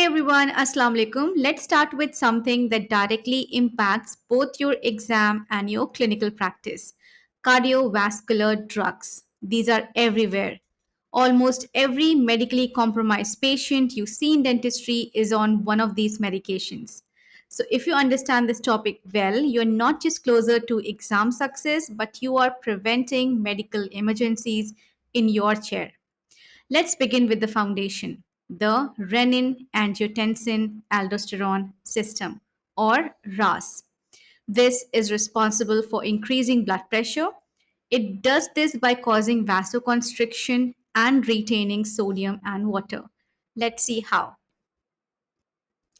everyone, Assalamu alaikum. Let's start with something that directly impacts both your exam and your clinical practice. Cardiovascular drugs. These are everywhere. Almost every medically compromised patient you see in dentistry is on one of these medications. So, if you understand this topic well, you're not just closer to exam success, but you are preventing medical emergencies in your chair. Let's begin with the foundation, the Renin-Angiotensin-Aldosterone system, or RAAS. This is responsible for increasing blood pressure. It does this by causing vasoconstriction and retaining sodium and water. Let's see how.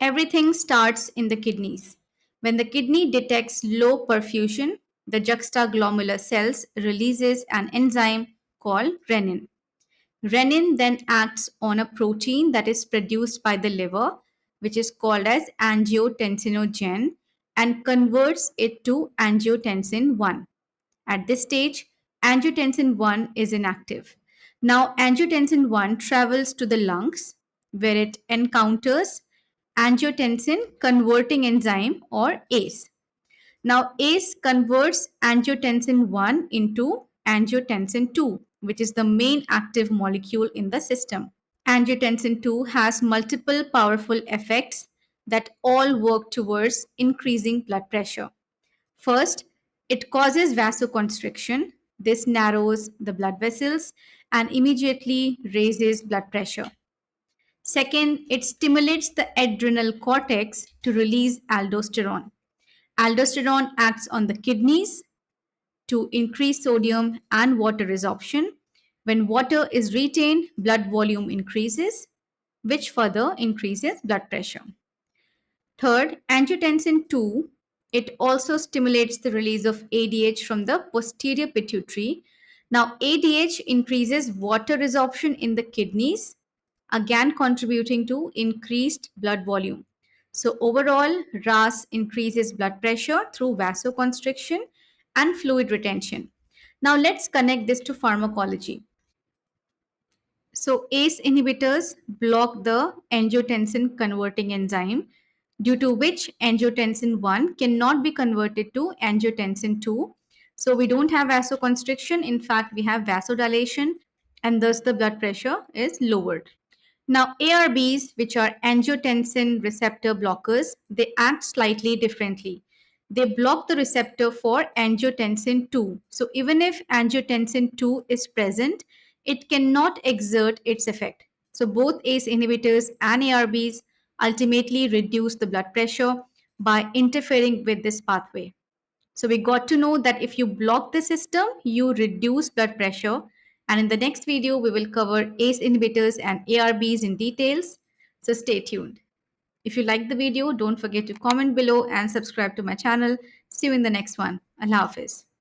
Everything starts in the kidneys. When the kidney detects low perfusion, the juxtaglomerular cells releases an enzyme called renin. Renin then acts on a protein that is produced by the liver, which is called as angiotensinogen, and converts it to angiotensin 1. At this stage, angiotensin 1 is inactive. Now, angiotensin 1 travels to the lungs where it encounters angiotensin converting enzyme or ACE. Now, ACE converts angiotensin 1 into angiotensin 2, which is the main active molecule in the system. Angiotensin 2 has multiple powerful effects that all work towards increasing blood pressure. First, it causes vasoconstriction. This narrows the blood vessels and immediately raises blood pressure. Second, it stimulates the adrenal cortex to release aldosterone. Aldosterone acts on the kidneys to increase sodium and water resorption. When water is retained, blood volume increases, which further increases blood pressure. Third, angiotensin 2, it also stimulates the release of ADH from the posterior pituitary. Now, ADH increases water resorption in the kidneys, again contributing to increased blood volume. So, overall, RAS increases blood pressure through vasoconstriction and fluid retention. Now, let's connect this to pharmacology. So ACE inhibitors block the angiotensin converting enzyme, due to which angiotensin 1 cannot be converted to angiotensin 2. So we don't have vasoconstriction. In fact, we have vasodilation, and thus the blood pressure is lowered. Now, ARBs, which are angiotensin receptor blockers, they act slightly differently. They block the receptor for angiotensin 2. So, even if angiotensin 2 is present, it cannot exert its effect. So, both ACE inhibitors and ARBs ultimately reduce the blood pressure by interfering with this pathway. So we got to know that if you block the system, you reduce blood pressure. And in the next video, we will cover ACE inhibitors and ARBs in details. So stay tuned. If you like the video, don't forget to comment below and subscribe to my channel. See you in the next one. Allah Hafiz.